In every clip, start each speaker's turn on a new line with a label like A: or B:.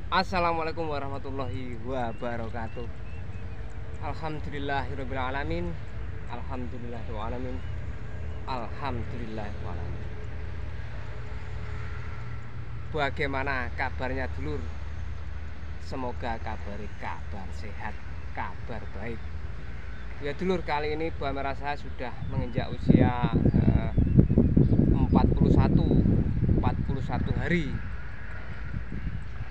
A: Assalamualaikum warahmatullahi wabarakatuh. Alhamdulillahirabbil alamin. Alhamdulillahirabbil alamin. Alhamdulillahirabbil alamin. Bagaimana kabarnya dulur? Semoga kabar sehat, kabar baik. Ya dulur, kali ini buah merah saya sudah menginjak usia 41 hari.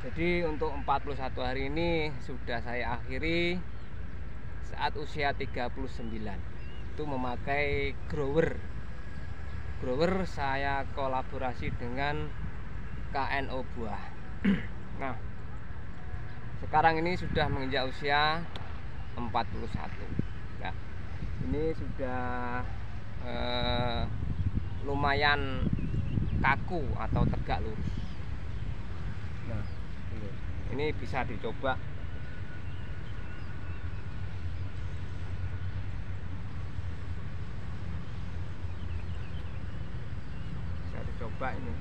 A: Jadi untuk 41 hari ini sudah saya akhiri saat usia 39. Itu memakai grower. Grower saya kolaborasi dengan KNO Buah. Nah, sekarang ini sudah menginjak usia 41. Nah, ini sudah lumayan kaku atau tegak lurus. Nah, ini bisa dicoba. Bisa dicoba ini.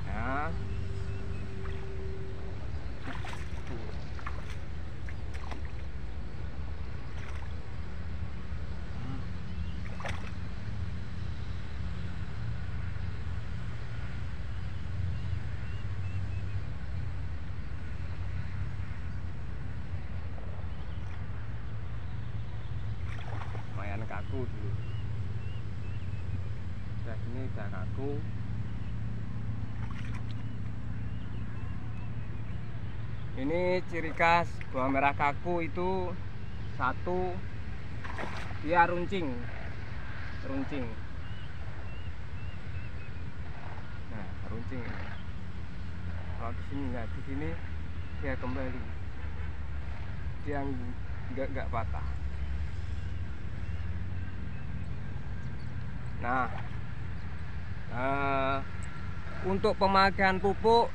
A: Nah, lumayan kaku dulu. Ini udah kaku. Ini ciri khas bawang merah kaku itu satu, dia runcing. Nah, runcing. Kalau di sini nggak, di sini dia kembali. Dia nggak patah. Nah, untuk pemakaian pupuk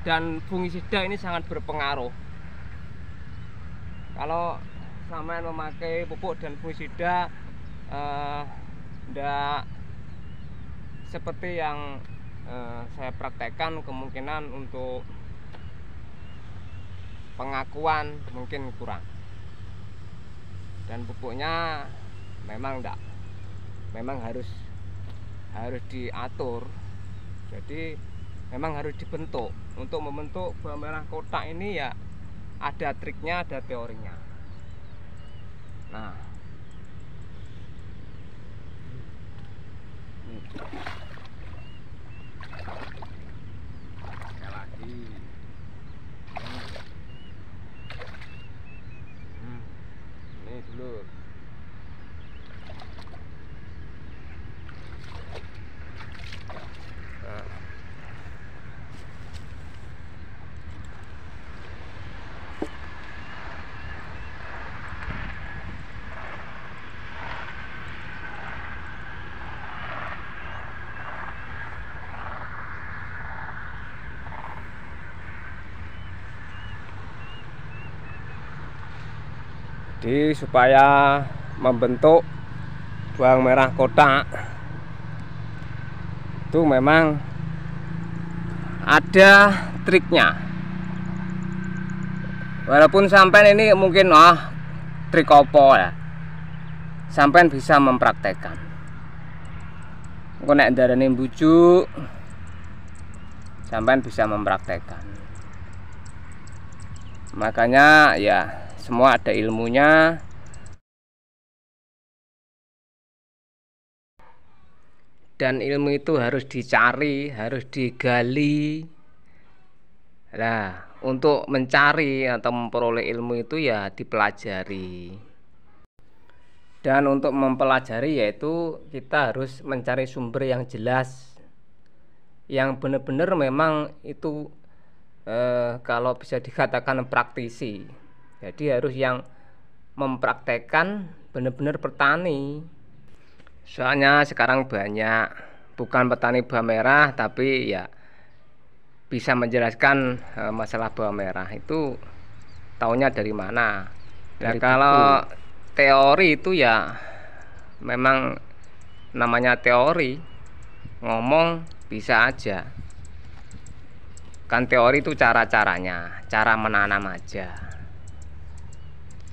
A: dan fungisida ini sangat berpengaruh. Kalau sampean memakai pupuk dan fungisida tidak seperti yang saya praktekkan, kemungkinan untuk pengakuan mungkin kurang. Dan pupuknya memang harus diatur. Jadi memang harus dibentuk. Untuk membentuk bawang merah kotak ini ya ada triknya, ada teorinya. Nah, sekali lagi. Ini dulu. Jadi supaya membentuk bawang merah kotak itu memang ada triknya. Walaupun sampai ini mungkin trik opo ya, sampai bisa mempraktekkan. Engko nek ndarane mbujuk sampai bisa mempraktekkan. Makanya ya semua ada ilmunya. Dan ilmu itu harus dicari, harus digali. Nah, untuk mencari atau memperoleh ilmu itu ya dipelajari. Dan untuk mempelajari yaitu kita harus mencari sumber yang jelas, yang benar-benar memang itu kalau bisa dikatakan praktisi. Jadi harus yang mempraktekkan benar-benar petani. Soalnya sekarang banyak bukan petani bawang merah tapi ya bisa menjelaskan masalah bawang merah itu taunya dari mana. Dari kalau teori itu ya memang namanya teori, ngomong bisa aja kan. Teori itu cara-caranya, cara menanam aja,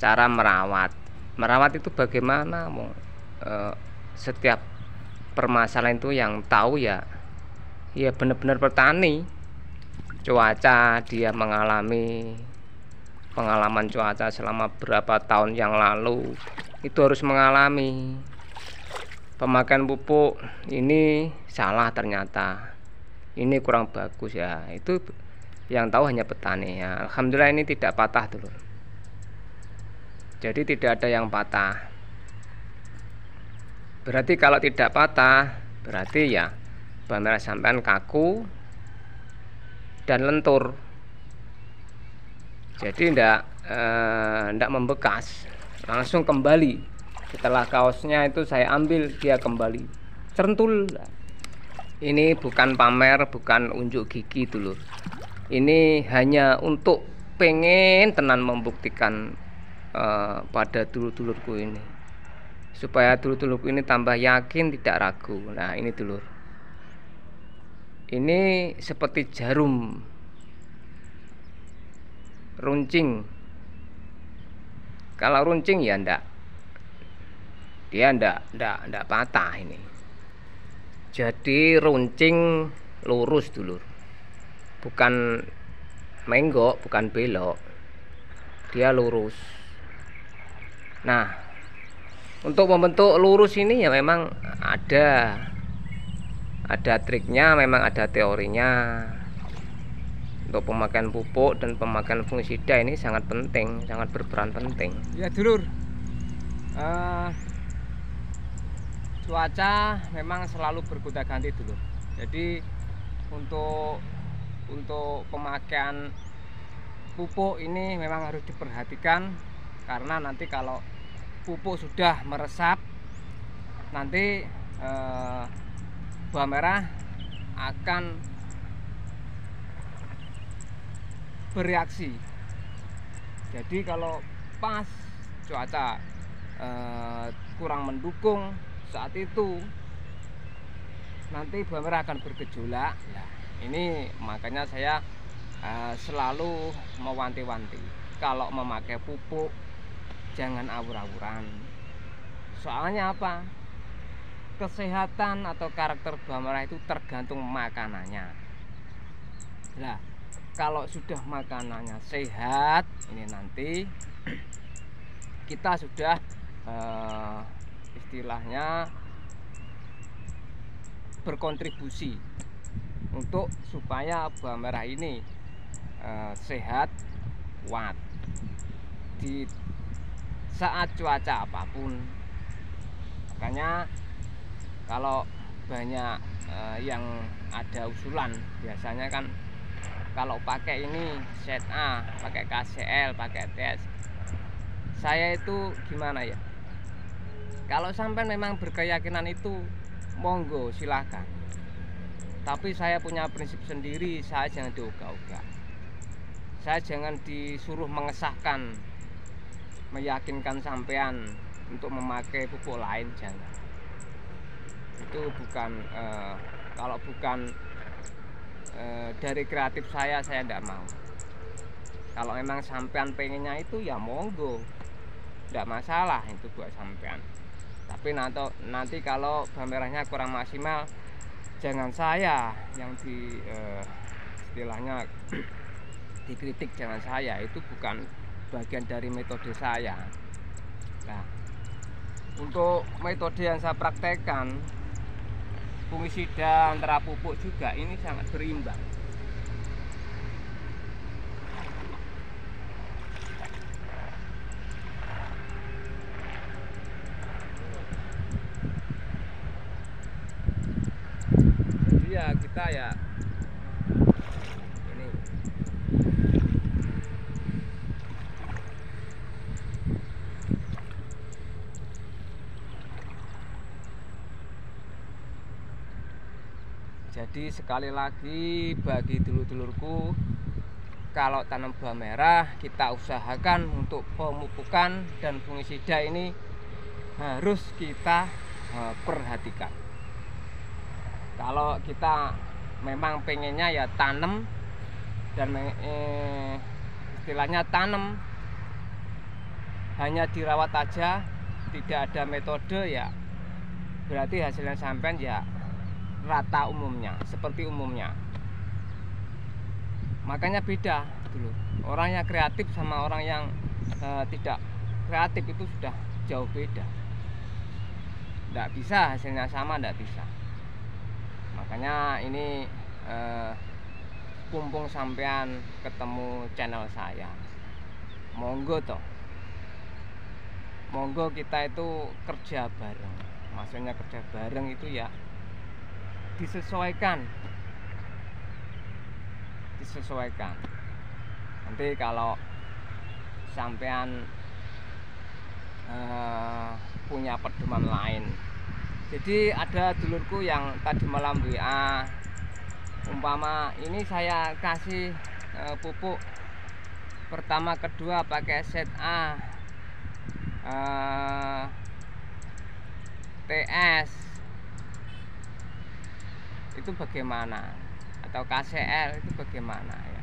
A: cara merawat itu bagaimana. Setiap permasalahan itu yang tahu ya benar-benar petani. Cuaca, dia mengalami pengalaman cuaca selama berapa tahun yang lalu, itu harus mengalami. Pemakaian pupuk ini salah, ternyata ini kurang bagus ya, itu yang tahu hanya petani ya. Alhamdulillah ini tidak patah dulu, jadi tidak ada yang patah. Berarti kalau tidak patah berarti ya bahan merah sampean kaku dan lentur, jadi ndak membekas, langsung kembali. Setelah kaosnya itu saya ambil, dia kembali centul. Ini bukan pamer, bukan unjuk gigi dulur, ini hanya untuk pengen tenan membuktikan pada dulur-dulurku ini, supaya dulur-dulurku ini tambah yakin, tidak ragu. Nah ini dulur, ini seperti jarum runcing. Kalau runcing ya dia ndak patah ini. Jadi runcing lurus dulur, bukan menggok, bukan belok, dia lurus. Nah untuk membentuk lurus ini ya memang ada triknya, memang ada teorinya. Untuk pemakaian pupuk dan pemakaian fungisida ini sangat penting, sangat berperan penting ya dulur. Cuaca memang selalu bergonta-ganti dulur, jadi untuk pemakaian pupuk ini memang harus diperhatikan, karena nanti kalau pupuk sudah meresap, nanti buah merah akan bereaksi. Jadi kalau pas cuaca kurang mendukung saat itu, nanti buah merah akan bergejolak. Nah, ini makanya saya selalu mewanti-wanti, kalau memakai pupuk jangan awur-awuran. Soalnya apa? Kesehatan atau karakter buah merah itu tergantung makanannya. Nah, kalau sudah makanannya sehat, ini nanti kita sudah istilahnya berkontribusi untuk supaya buah merah ini sehat, kuat di saat cuaca apapun. Makanya kalau banyak yang ada usulan, biasanya kan kalau pakai ini set A, pakai KCL, pakai TS, saya itu gimana ya, kalau sampai memang berkeyakinan itu monggo silahkan, tapi saya punya prinsip sendiri, saya jangan diogah-ogah, saya jangan disuruh mengesahkan, meyakinkan sampean untuk memakai pupuk lain, jangan. Itu bukan kalau bukan dari kreatif saya tidak mau. Kalau memang sampean pengennya itu ya monggo, tidak masalah itu buat sampean. Tapi nanti kalau buah merahnya kurang maksimal, jangan saya yang istilahnya dikritik, jangan saya, itu bukan bagian dari metode saya. Nah, untuk metode yang saya praktekkan, fungisida antara pupuk juga ini sangat berimbang. Jadi ya kita ya ini jadi sekali lagi bagi dulur-dulurku, kalau tanam bawang merah kita usahakan untuk pemupukan dan fungisida ini harus kita perhatikan. Kalau kita memang pengennya ya tanam dan istilahnya tanam hanya dirawat aja, tidak ada metode, ya berarti hasilnya sampean ya rata umumnya, seperti umumnya. Makanya beda dulu, orang yang kreatif sama orang yang tidak kreatif itu sudah jauh beda. Tidak bisa hasilnya sama, tidak bisa. Makanya ini kumpung sampean ketemu channel saya, monggo toh, monggo kita itu kerja bareng. Maksudnya kerja bareng itu ya disesuaikan. Nanti kalau sampean punya pedoman lain, jadi ada dulurku yang tadi malam WA, umpama ini saya kasih pupuk pertama kedua pakai set A, TS itu bagaimana, atau KCL itu bagaimana ya.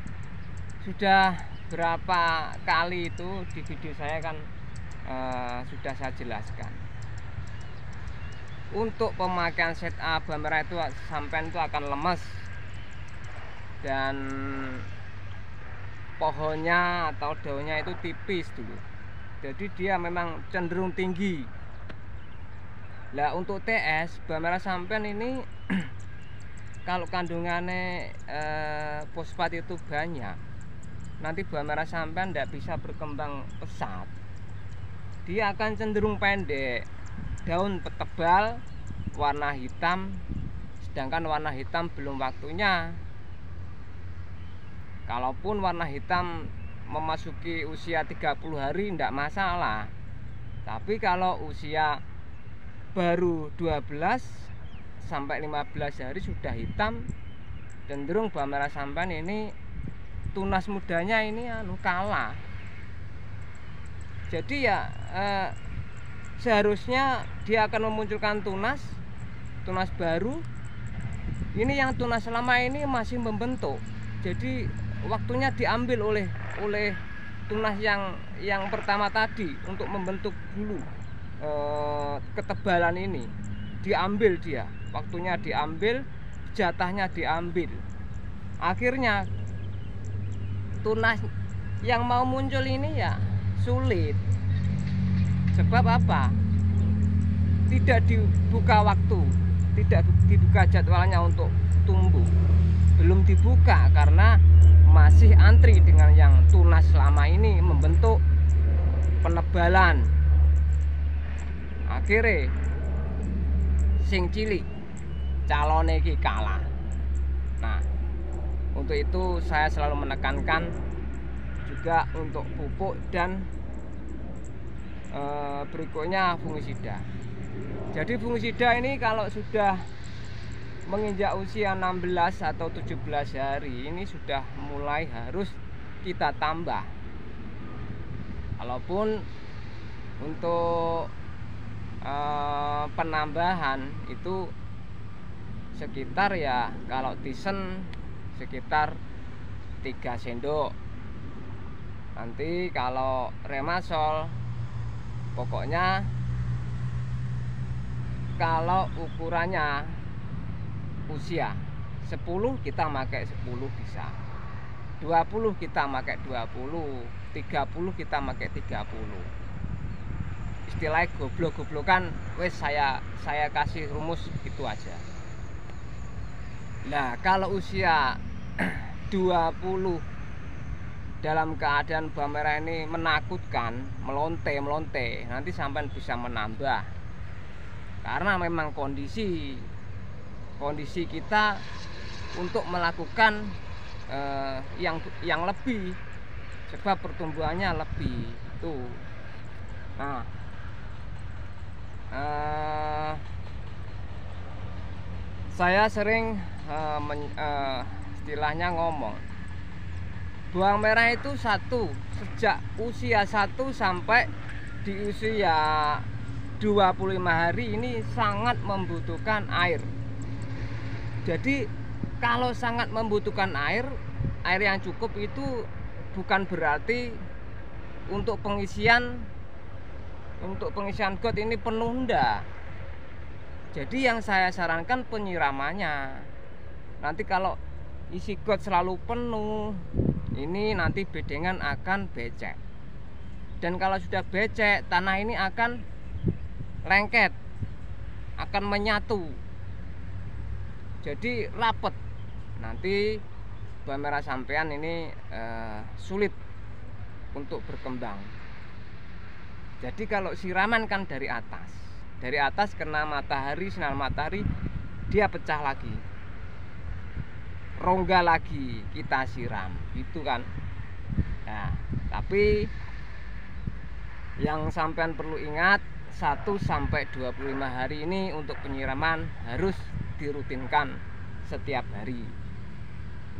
A: Sudah berapa kali itu di video saya kan sudah saya jelaskan. Untuk pemakaian set A bawang merah itu sampai itu akan lemes, dan pohonnya atau daunnya itu tipis dulu, jadi dia memang cenderung tinggi. Lah untuk TS bawang merah sampean ini kalau kandungannya fosfat itu banyak, nanti bawang merah sampean tidak bisa berkembang pesat, dia akan cenderung pendek, daun tebal, warna hitam, sedangkan warna hitam belum waktunya. Kalaupun warna hitam memasuki usia 30 hari tidak masalah, tapi kalau usia baru 12 sampai 15 hari sudah hitam, cenderung bawang merah sampan ini tunas mudanya ini kalah. Jadi ya seharusnya dia akan memunculkan tunas baru. Ini yang tunas lama ini masih membentuk, jadi waktunya diambil oleh tunas yang pertama tadi untuk membentuk bulu ketebalan ini, diambil dia, waktunya diambil, jatahnya diambil. Akhirnya tunas yang mau muncul ini ya sulit. Sebab apa? Tidak dibuka waktu, tidak dibuka jadwalnya untuk tumbuh, belum dibuka karena masih antri dengan yang tunas lama ini membentuk penebalan. Akhirnya sing cilik calone iki kalah. Nah, untuk itu saya selalu menekankan juga untuk pupuk dan berikutnya fungisida. Jadi fungisida ini kalau sudah menginjak usia 16 atau 17 hari ini sudah mulai harus kita tambah. Walaupun untuk penambahan itu sekitar ya kalau tisen sekitar 3 sendok. Nanti kalau remasol pokoknya kalau ukurannya usia 10 kita pakai 10 bisa, 20 kita pakai 20, 30 kita pakai 30. Istilahnya goblok-goblokan wes saya kasih rumus itu aja. Nah, kalau usia 20 dalam keadaan bawang merah ini menakutkan, melonte, nanti sampai bisa menambah. Karena memang kondisi kita untuk melakukan yang lebih, sebab pertumbuhannya lebih tuh. Nah, saya sering istilahnya ngomong, bawang merah itu sejak usia 1 sampai di usia 25 hari ini sangat membutuhkan air. Jadi kalau sangat membutuhkan air yang cukup itu bukan berarti untuk pengisian got ini penuh, enggak. Jadi yang saya sarankan penyiramannya. Nanti kalau isi got selalu penuh, ini nanti bedengan akan becek. Dan kalau sudah becek, tanah ini akan lengket, akan menyatu. Jadi rapet. Nanti bawang merah sampean ini sulit untuk berkembang. Jadi kalau siraman kan dari atas kena matahari, sinar matahari, dia pecah lagi, rongga lagi, kita siram, itu kan. Nah, tapi yang sampean perlu ingat, 1 sampai 25 hari ini untuk penyiraman harus dirutinkan setiap hari.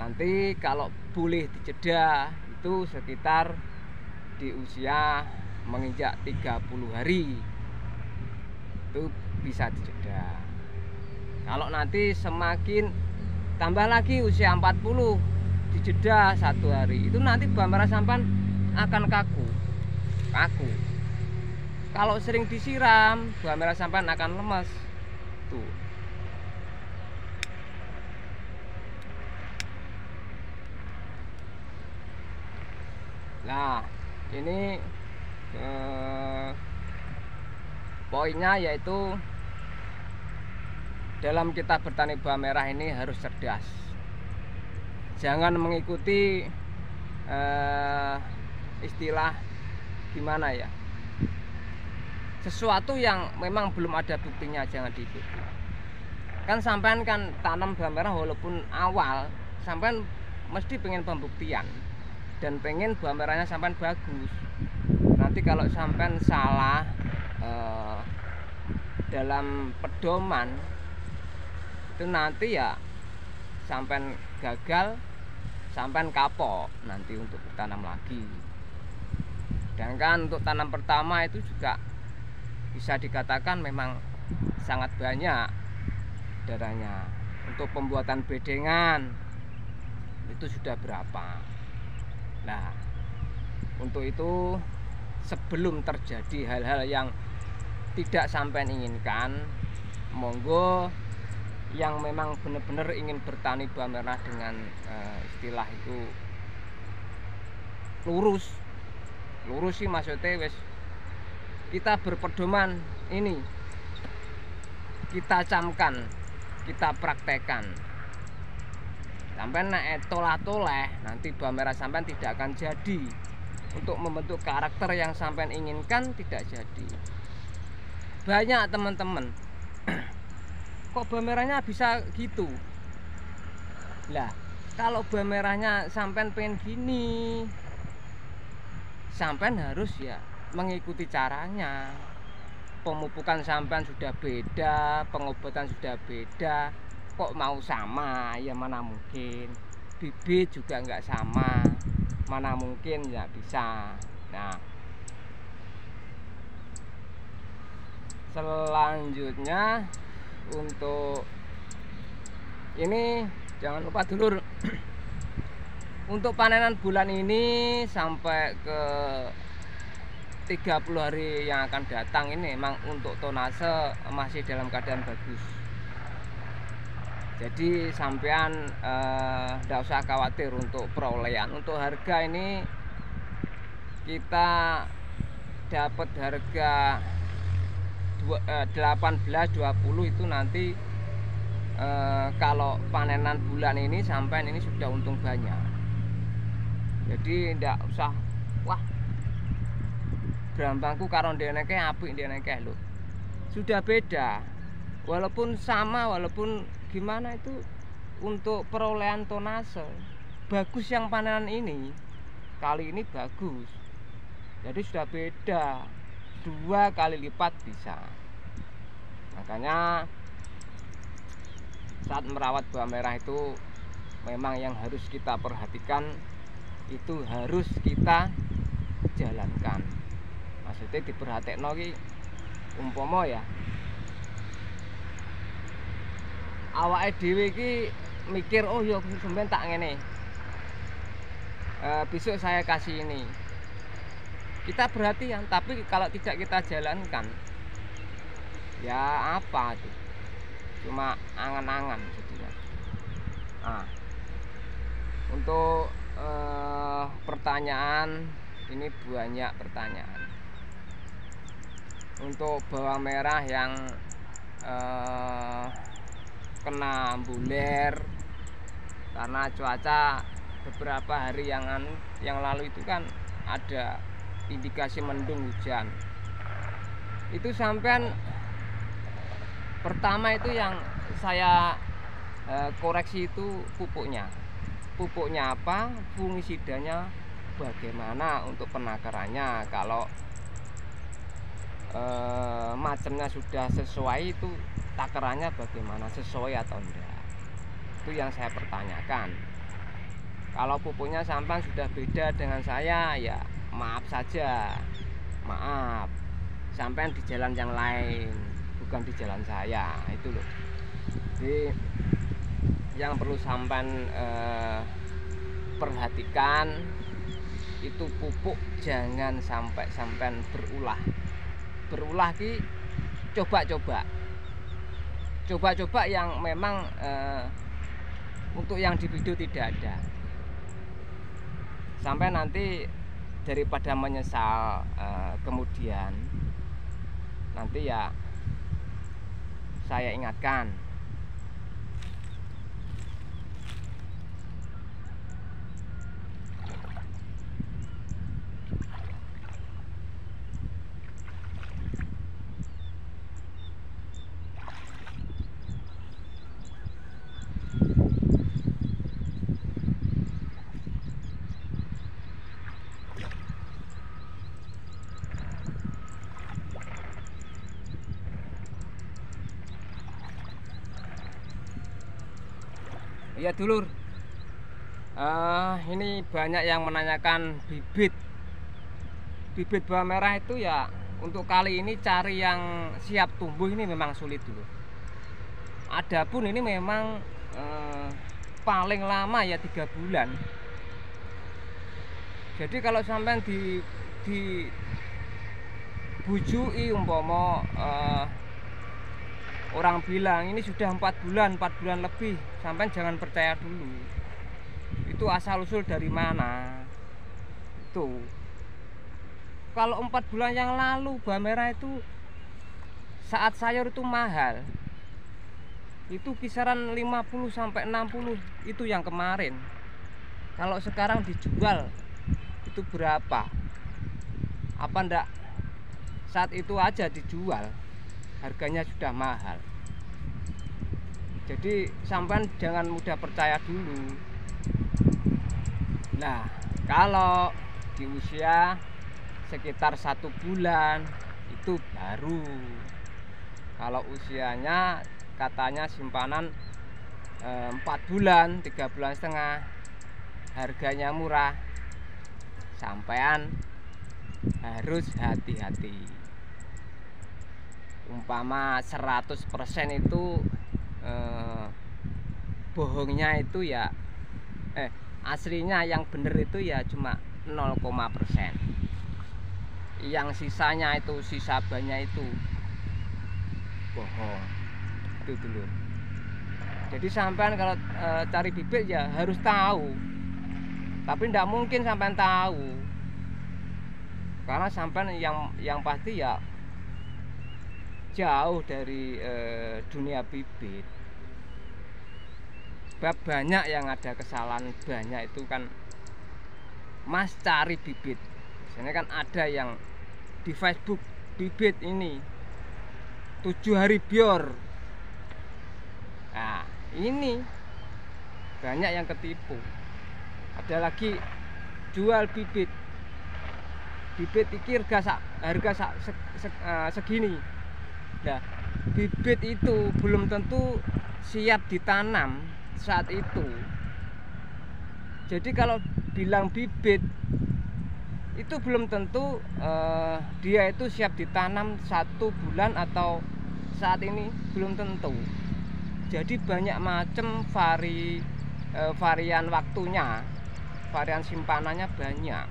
A: Nanti kalau boleh dijeda itu sekitar di usia menginjak 30 hari itu bisa dijeda. Kalau nanti semakin tambah lagi usia 40 dijeda 1 hari, itu nanti bawang merah sampan akan kaku. Kalau sering disiram, bawang merah sampan akan lemas. Tuh. Nah, ini poinnya yaitu dalam kita bertani bawang merah ini harus cerdas. Jangan mengikuti istilah gimana ya, sesuatu yang memang belum ada buktinya jangan diikuti. Kan sampean kan tanam bawang merah walaupun awal sampean mesti pengen pembuktian dan pengen bawang merahnya sampean bagus. Nanti kalau sampean salah dalam pedoman itu nanti ya sampean gagal, sampean kapok nanti untuk bertanam lagi. Sedangkan untuk tanam pertama itu juga bisa dikatakan memang sangat banyak darahnya. Untuk pembuatan bedengan itu sudah berapa. Nah, untuk itu sebelum terjadi hal-hal yang tidak sampai inginkan, monggo yang memang benar-benar ingin bertani bawang merah dengan istilah itu lurus sih maksudnya, wes kita berpedoman ini kita camkan, kita praktekkan. Sampai naik tolah-toleh, nanti bawang merah sampean tidak akan jadi. Untuk membentuk karakter yang sampean inginkan tidak jadi. Banyak teman-teman, kok bawang merahnya bisa gitu. Lah, kalau bawang merahnya sampean pengen gini, sampean harus ya mengikuti caranya. Pemupukan sampean sudah beda, pengobatan sudah beda, kok mau sama? Ya mana mungkin. Bibit juga nggak sama, mana mungkin, nggak bisa. Nah, selanjutnya untuk ini jangan lupa dulur, untuk panenan bulan ini sampai ke 30 hari yang akan datang ini memang untuk tonase masih dalam keadaan bagus. Jadi sampean tidak usah khawatir untuk perolehan. Untuk harga ini kita dapat harga 18-20 itu nanti kalau panenan bulan ini sampean ini sudah untung banyak. Jadi tidak usah wah brambangku karo ndeneke apik ndeneke lho. Sudah beda. Walaupun sama, walaupun gimana itu untuk perolehan tonase bagus yang panenan ini kali ini bagus. Jadi sudah beda 2 kali lipat bisa. Makanya saat merawat bawang merah itu memang yang harus kita perhatikan itu harus kita jalankan. Maksudnya diperhatekno ki umpama ya awake dhewe iki mikir, oh ya sampean tak ngene, besok saya kasih ini, kita perhatian, tapi kalau tidak kita jalankan ya apa tuh, cuma angan-angan jadinya. Nah, untuk pertanyaan ini banyak pertanyaan untuk bawang merah yang kena bulir karena cuaca beberapa hari yang lalu itu kan ada indikasi mendung hujan. Itu sampean pertama itu yang saya koreksi itu pupuknya apa, fungisidanya bagaimana untuk penakarannya. Kalau macamnya sudah sesuai, itu takarannya bagaimana, sesuai atau enggak, itu yang saya pertanyakan. Kalau pupuknya sampai sudah beda dengan saya, ya maaf saja, maaf, sampai di jalan yang lain, bukan di jalan saya, itu loh. Jadi yang perlu sampai perhatikan itu pupuk jangan sampai berulah ki coba yang memang untuk yang di video tidak ada, sampai nanti daripada menyesal kemudian nanti ya saya ingatkan. Ya dulur, ini banyak yang menanyakan bibit bawang merah itu ya. Untuk kali ini cari yang siap tumbuh ini memang sulit dulu. Adapun ini memang paling lama ya 3 bulan. Jadi kalau sampai di bujui umpama orang bilang ini sudah 4 bulan lebih, sampai jangan percaya dulu. Itu asal usul dari mana? Tuh. Kalau 4 bulan yang lalu bawang merah itu saat sayur itu mahal. Itu kisaran 50 sampai 60, itu yang kemarin. Kalau sekarang dijual itu berapa? Apa ndak saat itu aja dijual? Harganya sudah mahal. Jadi sampean jangan mudah percaya dulu. Nah, kalau di usia sekitar 1 bulan itu baru. Kalau usianya katanya simpanan 4 bulan, 3 bulan setengah, harganya murah. Sampean harus hati-hati. Umpama 100% itu bohongnya itu ya aslinya yang bener itu ya cuma 0,%. Yang sisanya itu, sisa banyak itu bohong. Itu dulu. Jadi sampean kalau cari bibit ya harus tahu. Tapi tidak mungkin sampean tahu. Karena sampean yang pasti ya jauh dari dunia bibit. Sebab banyak yang ada kesalahan, banyak itu kan Mas cari bibit. Biasanya kan ada yang di Facebook bibit ini 7 hari bior. Nah, ini banyak yang ketipu. Ada lagi jual bibit iki harga segini. Nah, bibit itu belum tentu siap ditanam saat itu. Jadi kalau bilang bibit, itu belum tentu dia itu siap ditanam 1 bulan atau saat ini, belum tentu. Jadi banyak macam varian waktunya, varian simpanannya banyak.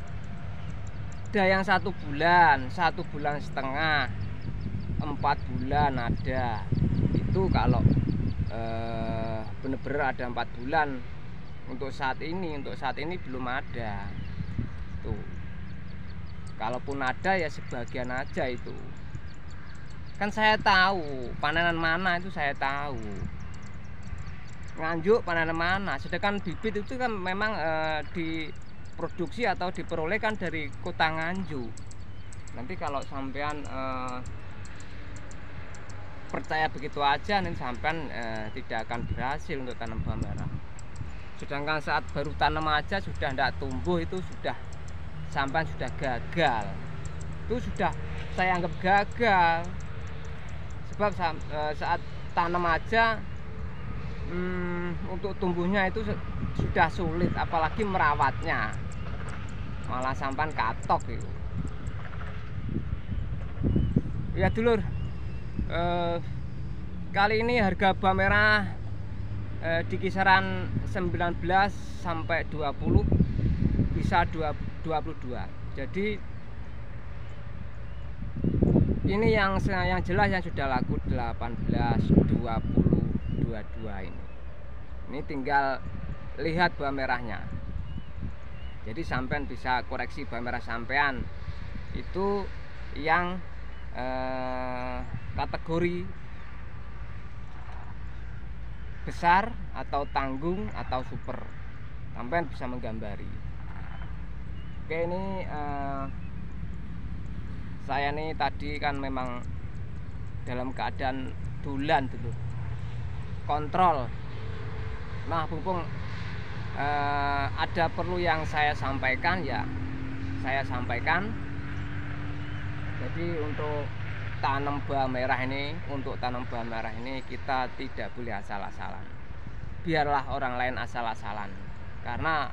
A: Ada yang 1 bulan, 1,5 bulan, 4 bulan ada. Itu kalau bener-bener ada 4 bulan. Untuk saat ini belum ada. Tuh. Kalaupun ada ya sebagian aja itu. Kan saya tahu panenan mana itu, saya tahu. Nganjuk panenan mana. Sedangkan bibit itu kan memang diproduksi atau diperoleh kan dari kota Nganjuk. Nanti kalau sampean percaya begitu aja, nanti sampean tidak akan berhasil untuk tanam bawang merah. Sedangkan saat baru tanam aja sudah tidak tumbuh, itu sudah sampean sudah gagal. Itu sudah saya anggap gagal. Sebab saat tanam aja untuk tumbuhnya itu sudah sulit, apalagi merawatnya. Malah sampean katok itu. Ya dulur, kali ini harga bawang merah di kisaran 19 sampai 20, bisa 22. Jadi ini yang jelas yang sudah laku 18, 20, 22 ini. Ini tinggal lihat bawang merahnya. Jadi sampean bisa koreksi bawang merah sampean itu yang kategori besar atau tanggung atau super, sampean bisa menggambari. Oke, ini saya nih tadi kan memang dalam keadaan dulan dulu, kontrol. Nah mumpung ada perlu yang saya sampaikan, ya saya sampaikan. Jadi untuk tanam bawang merah ini, kita tidak boleh asal-asalan. Biarlah orang lain asal-asalan. Karena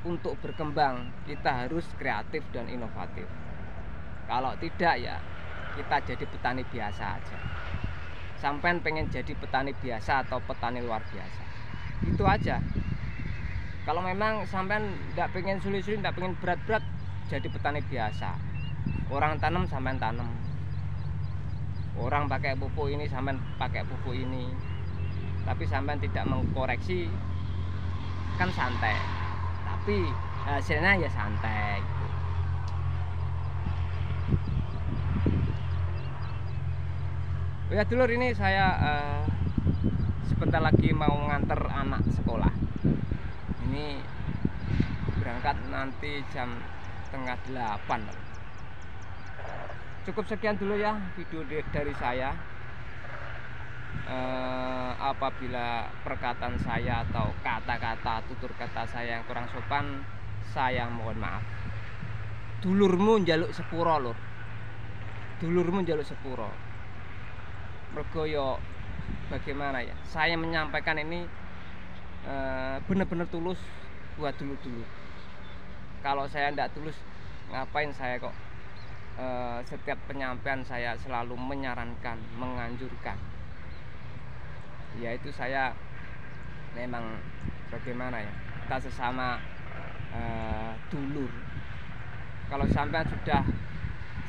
A: untuk berkembang kita harus kreatif dan inovatif. Kalau tidak ya kita jadi petani biasa aja. Sampai pengen jadi petani biasa atau petani luar biasa, itu aja. Kalau memang sampai tidak pengen sulit-sulit, tidak pengen berat-berat, jadi petani biasa. Orang tanam sampai tanam, orang pakai pupuk ini sampai pakai pupuk ini, tapi sampai tidak mengkoreksi, kan santai, tapi hasilnya ya santai. Ya dulur, ini saya sebentar lagi mau nganter anak sekolah. Ini berangkat nanti jam 7:30. Cukup sekian dulu ya video dari saya. Apabila perkataan saya atau kata-kata tutur kata saya yang kurang sopan, saya mohon maaf. Dulurmu njaluk sepuro lho. Dulurmu njaluk sepuro. Mergo yo bagaimana ya, saya menyampaikan ini benar-benar tulus buat dulur-dulur. Kalau saya tidak tulus, ngapain saya kok setiap penyampaian saya selalu menyarankan, menganjurkan. Ya itu saya memang bagaimana ya, kita sesama dulur. Kalau sampai sudah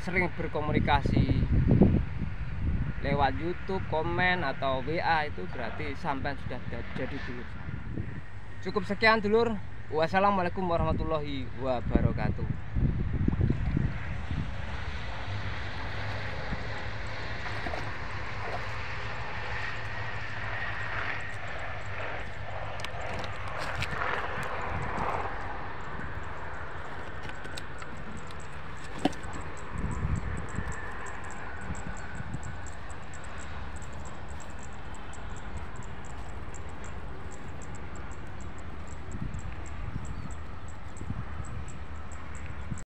A: sering berkomunikasi lewat YouTube, komen atau WA, itu berarti sampai sudah jadi dulur. Cukup sekian dulur. Wassalamualaikum warahmatullahi wabarakatuh.